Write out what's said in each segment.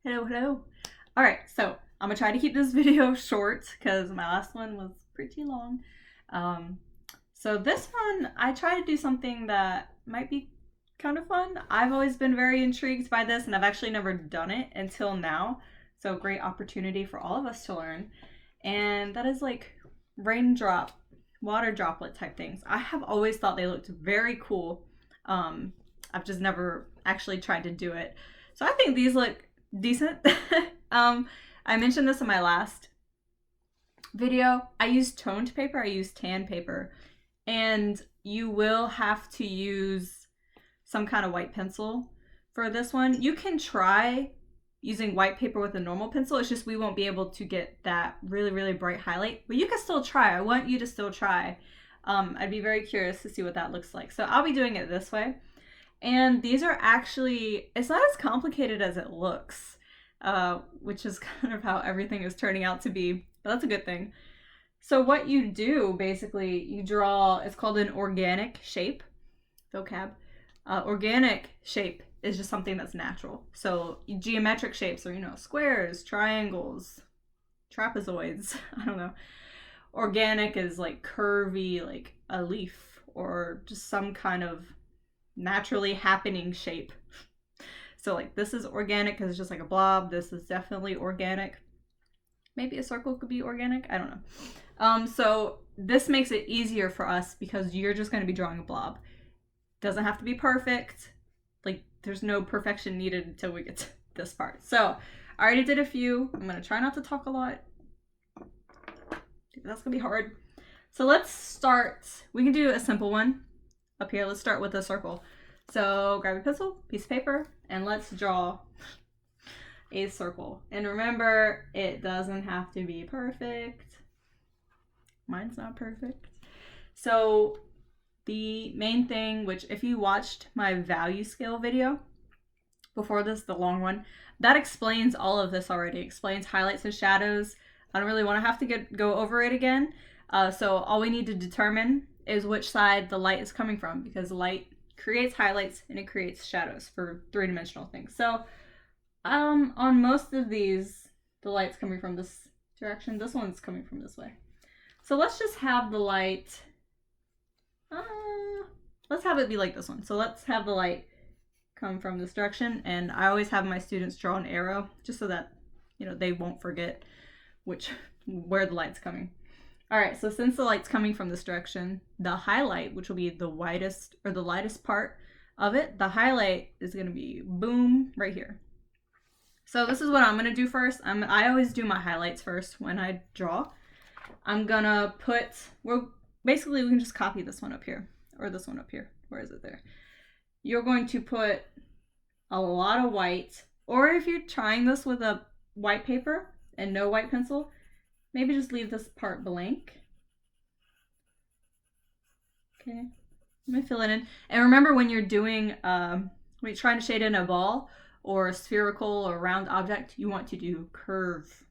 Hello. All right, so I'm gonna try to keep this video short because my last one was pretty long. Um, so this one, I try to do something that might be kind of fun. I've always been very intrigued by this, and I've actually never done it until now. So great opportunity for all of us to learn, and that is like raindrop, water droplet type things. I have always thought they looked very cool. Um, I've just never actually tried to do it. So I think these look decent. I mentioned this in my last video. I use toned paper, I use tan paper, and you will have to use some kind of white pencil for this one. You can try using white paper with a normal pencil. It's just we won't be able to get that really, really bright highlight, but you can still try. I want you to still try. I'd be very curious to see what that looks like. So I'll be doing it this way. And these are actually, it's not as complicated as it looks, which is kind of how everything is turning out to be, but that's a good thing. So what you do, basically, you draw, it's called an organic shape, vocab. Organic shape is just something that's natural. So geometric shapes are, squares, triangles, trapezoids, I don't know. Organic is like curvy, like a leaf, or just some kind of naturally happening shape. So like this is organic because it's just like a blob. This is definitely organic. Maybe a circle could be organic. I don't know. So this makes it easier for us because you're just going to be drawing a blob. Doesn't have to be perfect. Like there's no perfection needed until we get to this part. So I already did a few. I'm going to try not to talk a lot. That's going to be hard. So let's start. We can do a simple one. Up here, let's start with a circle. So grab a pencil, piece of paper, and let's draw a circle. And remember, it doesn't have to be perfect. Mine's not perfect. So the main thing, which if you watched my value scale video before this, the long one, that explains all of this already. It explains highlights and shadows. I don't really want to have to go over it again. So all we need to determine is which side the light is coming from, because light creates highlights and it creates shadows for three-dimensional things. So on most of these, the light's coming from this direction. This one's coming from this way. So let's just have the light, let's have it be like this one. So let's have the light come from this direction, and I always have my students draw an arrow just so that, they won't forget where the light's coming. All right, so since the light's coming from this direction, the highlight, which will be the widest or the lightest part of it, the highlight is going to be boom right here. So this is what I'm going to do first. I always do my highlights first when I draw. I'm going to basically we can just copy this one up here or this one up here. Where is it there? You're going to put a lot of white, or if you're trying this with a white paper and no white pencil, maybe just leave this part blank. Okay, let me fill it in. And remember, when you're doing, when you're trying to shade in a ball or a spherical or round object, you want to do curve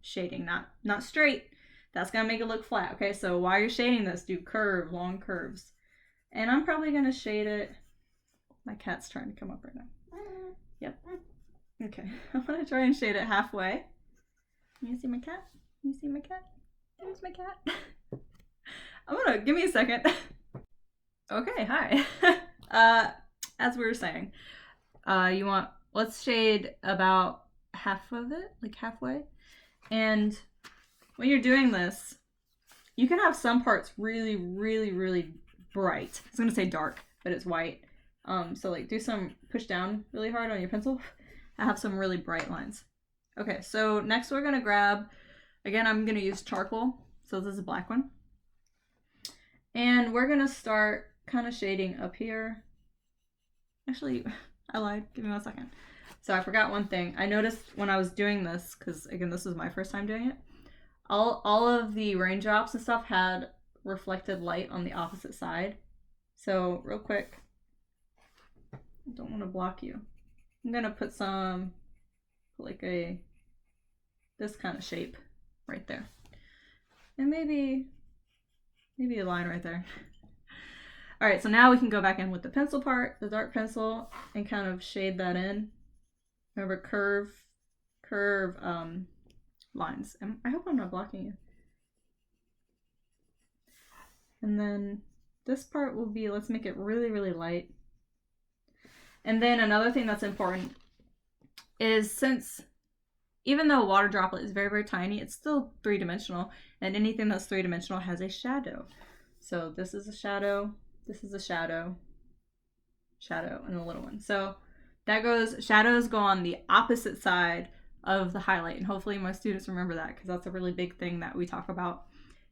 shading, not straight. That's gonna make it look flat. Okay, so while you're shading this, do curve, long curves. And I'm probably gonna shade it. My cat's trying to come up right now. Yep. Okay, I'm gonna try and shade it halfway. You see my cat? You see my cat? There's my cat. Give me a second. Okay, hi. As we were saying, let's shade about half of it, like halfway. And when you're doing this, you can have some parts really, really, really bright. I was gonna say dark, but it's white. So like do some push down really hard on your pencil. I have some really bright lines. Okay, so next we're gonna grab, again, I'm gonna use charcoal. So this is a black one. And we're gonna start kind of shading up here. Actually, I lied, give me 1 second. So I forgot one thing. I noticed when I was doing this, because again, this was my first time doing it, all of the raindrops and stuff had reflected light on the opposite side. So real quick, I don't want to block you. I'm gonna put this kind of shape right there, and maybe a line right there. All right, so now we can go back in with the pencil part, the dark pencil, and kind of shade that in. Remember, curve lines. And I hope I'm not blocking you. And then this part will be, let's make it really, really light. And then another thing that's important is, since even though a water droplet is very, very tiny, it's still three-dimensional, and anything that's three-dimensional has a shadow. So this is a shadow, this is a shadow, shadow, and a little one. So that goes, shadows go on the opposite side of the highlight, and hopefully my students remember that, because that's a really big thing that we talk about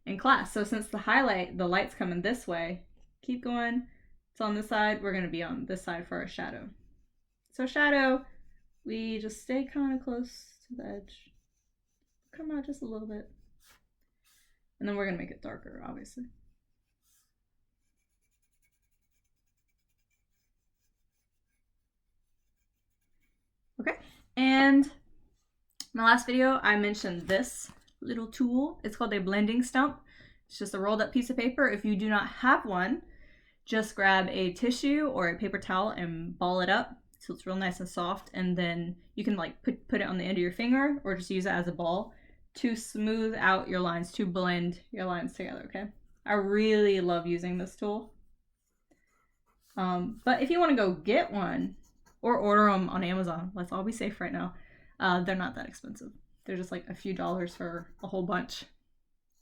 in class. So since the highlight, the light's coming this way, keep going, it's on this side, we're going to be on this side for our shadow. So shadow, we just stay kind of close to the edge, come out just a little bit, and then we're going to make it darker, obviously. Okay, and my last video, I mentioned this little tool. It's called a blending stump. It's just a rolled up piece of paper. If you do not have one, just grab a tissue or a paper towel and ball it up so it's real nice and soft, and then you can like put it on the end of your finger or just use it as a ball to smooth out your lines, to blend your lines together, okay? I really love using this tool. But if you want to go get one or order them on Amazon, let's all be safe right now, they're not that expensive. They're just like a few dollars for a whole bunch.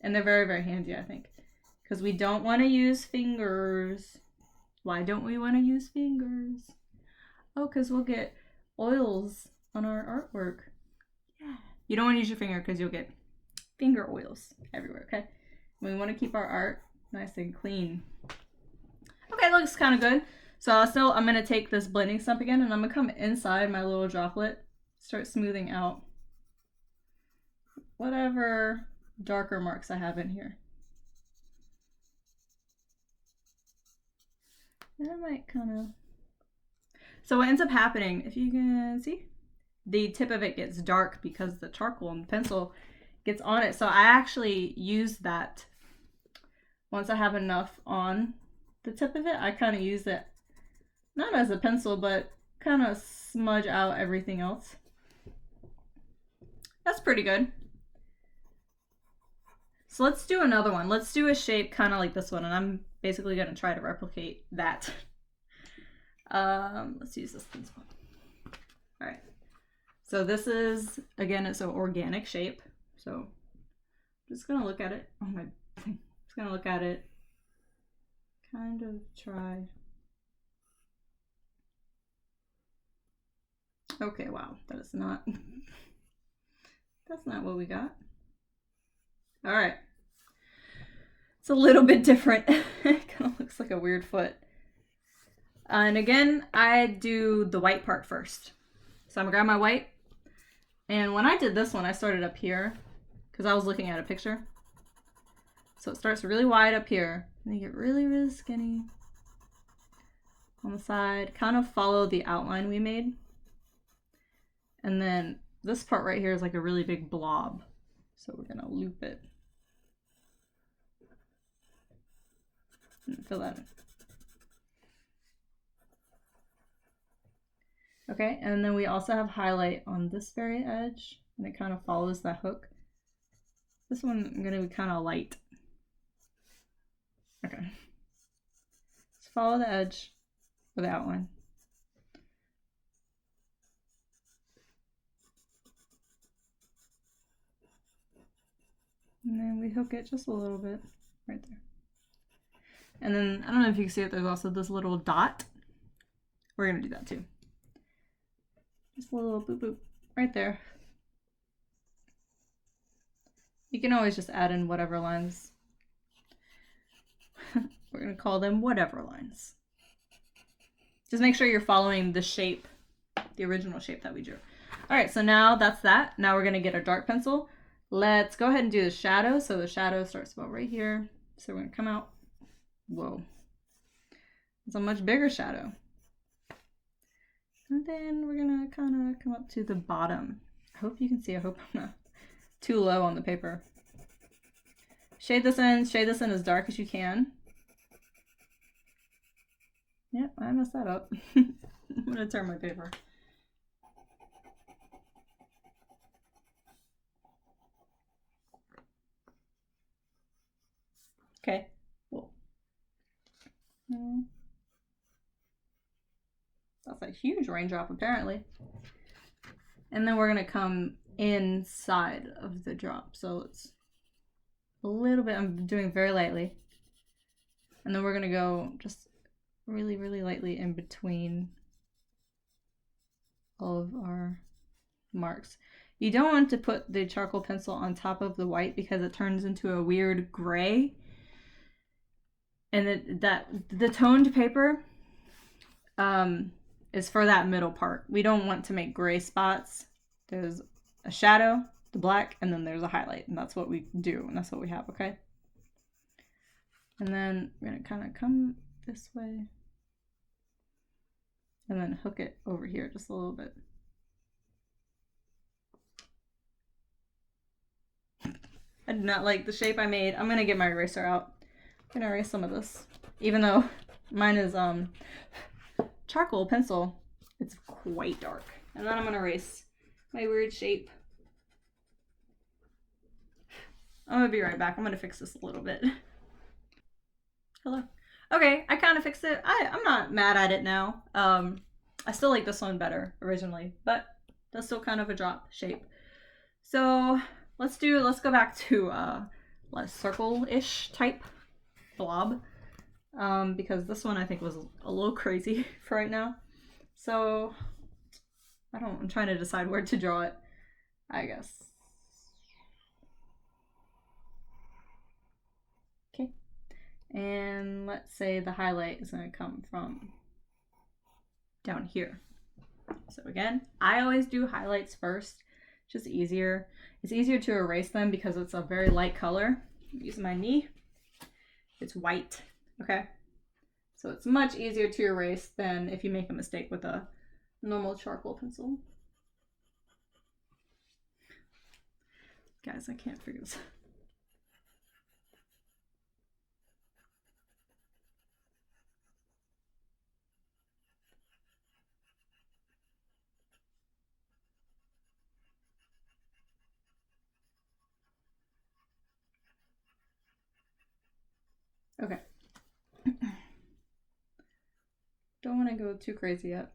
And they're very, very handy, I think. Because we don't want to use fingers. Why don't we want to use fingers? Oh, because we'll get oils on our artwork. Yeah. You don't want to use your finger because you'll get finger oils everywhere, okay? We want to keep our art nice and clean. Okay, looks kind of good. So I'm going to take this blending stump again, and I'm going to come inside my little droplet, start smoothing out whatever darker marks I have in here. And I might kind of... So what ends up happening, if you can see, the tip of it gets dark because the charcoal and the pencil gets on it. So I actually use that once I have enough on the tip of it. I kind of use it not as a pencil, but kind of smudge out everything else. That's pretty good. So let's do another one. Let's do a shape kind of like this one, and I'm basically going to try to replicate that. Let's use this pencil. All right. So this is, again, it's an organic shape. So I'm just going to look at it. Oh my, just going to look at it. Kind of try. Okay, wow, that is not, that's not what we got. All right. It's a little bit different. It kind of looks like a weird foot. And again, I do the white part first. So I'm gonna grab my white. And when I did this one, I started up here because I was looking at a picture. So it starts really wide up here, and you get really, really skinny on the side. Kind of follow the outline we made. And then this part right here is like a really big blob. So we're gonna loop it. And fill that in. Okay, and then we also have highlight on this very edge, and it kind of follows that hook. This one I'm gonna be kind of light. Okay. Just follow the edge of the outline. And then we hook it just a little bit right there. And then, I don't know if you can see it, there's also this little dot. We're gonna do that too. Just a little boop boop right there. You can always just add in whatever lines. We're gonna call them whatever lines. Just make sure you're following the shape, the original shape that we drew. All right, so now that's that. Now we're gonna get our dark pencil. Let's go ahead and do the shadow. So the shadow starts about right here. So we're gonna come out. Whoa. It's a much bigger shadow. And then we're gonna kind of come up to the bottom. I hope you can see. I hope I'm not too low on the paper. Shade this in as dark as you can. Yep, I messed that up. I'm gonna turn my paper. Okay, cool. That's a huge raindrop apparently. And then we're gonna come inside of the drop. So it's a little bit, I'm doing very lightly. And then we're gonna go just really, really lightly in between all of our marks. You don't want to put the charcoal pencil on top of the white because it turns into a weird gray. And the toned paper is for that middle part. We don't want to make gray spots. There's a shadow, the black, and then there's a highlight, and that's what we do, and that's what we have, okay? And then we're gonna kind of come this way and then hook it over here just a little bit. I do not like the shape I made. I'm gonna get my eraser out. I'm gonna erase some of this. Even though mine is charcoal pencil, it's quite dark. And then I'm gonna erase my weird shape. I'm gonna be right back. I'm gonna fix this a little bit. Hello. Okay, I kind of fixed it. I'm not mad at it now. I still like this one better originally, but that's still kind of a drop shape. So let's go back to less circle-ish type blob. Because this one I think was a little crazy for right now. So I'm trying to decide where to draw it, I guess. Okay. And let's say the highlight is going to come from down here. So again, I always do highlights first, just easier. It's easier to erase them because it's a very light color. Use my knee. It's white, okay? So it's much easier to erase than if you make a mistake with a normal charcoal pencil. Guys, I can't figure this out. Okay. Don't want to go too crazy yet.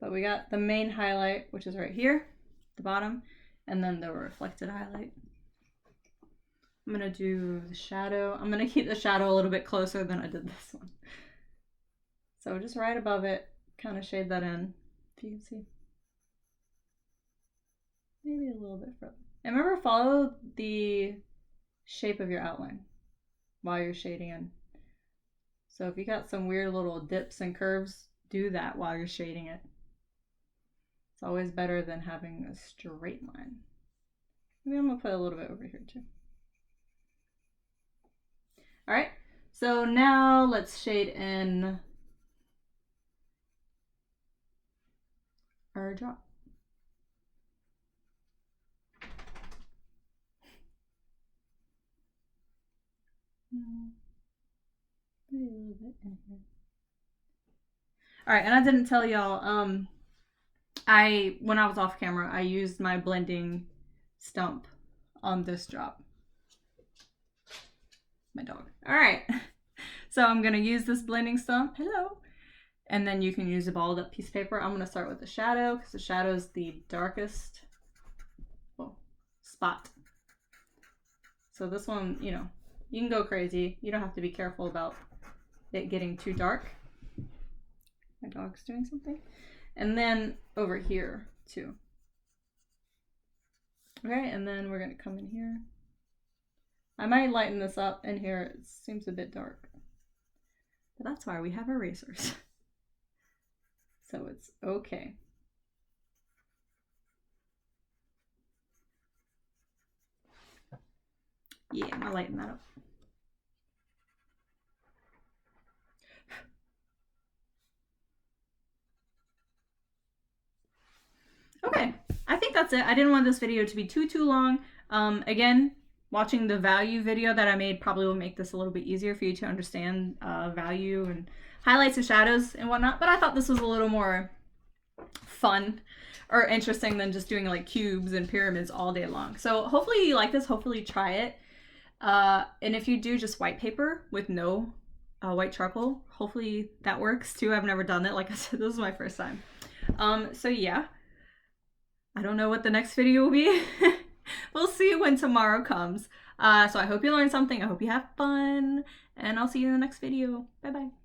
But we got the main highlight, which is right here, the bottom, and then the reflected highlight. I'm going to do the shadow. I'm going to keep the shadow a little bit closer than I did this one. So just right above it, kind of shade that in, if you can see. Maybe a little bit further. And remember, follow the shape of your outline while you're shading in. So if you got some weird little dips and curves, do that while you're shading it. It's always better than having a straight line. Maybe I'm gonna put a little bit over here too. All right, so now let's shade in our drop. Maybe a little bit in here. All right, and I didn't tell y'all, when I was off camera, I used my blending stump on this drop. My dog. All right, so I'm gonna use this blending stump. Hello. And then you can use a balled up piece of paper. I'm gonna start with the shadow because the shadow is the darkest spot. So this one, you know, you can go crazy. You don't have to be careful about it getting too dark. My dog's doing something. And then over here too. Okay, and then we're gonna come in here. I might lighten this up in here. It seems a bit dark. But that's why we have erasers. So it's okay. Yeah, I'm gonna lighten that up. Okay, I think that's it. I didn't want this video to be too long. Again, watching the value video that I made probably will make this a little bit easier for you to understand value and highlights and shadows and whatnot. But I thought this was a little more fun or interesting than just doing like cubes and pyramids all day long. So hopefully you like this. Hopefully try it. And if you do just white paper with no white charcoal, hopefully that works too. I've never done it. Like I said, this is my first time. So yeah, I don't know what the next video will be. We'll see when tomorrow comes. So I hope you learned something. I hope you have fun, and I'll see you in the next video. Bye bye.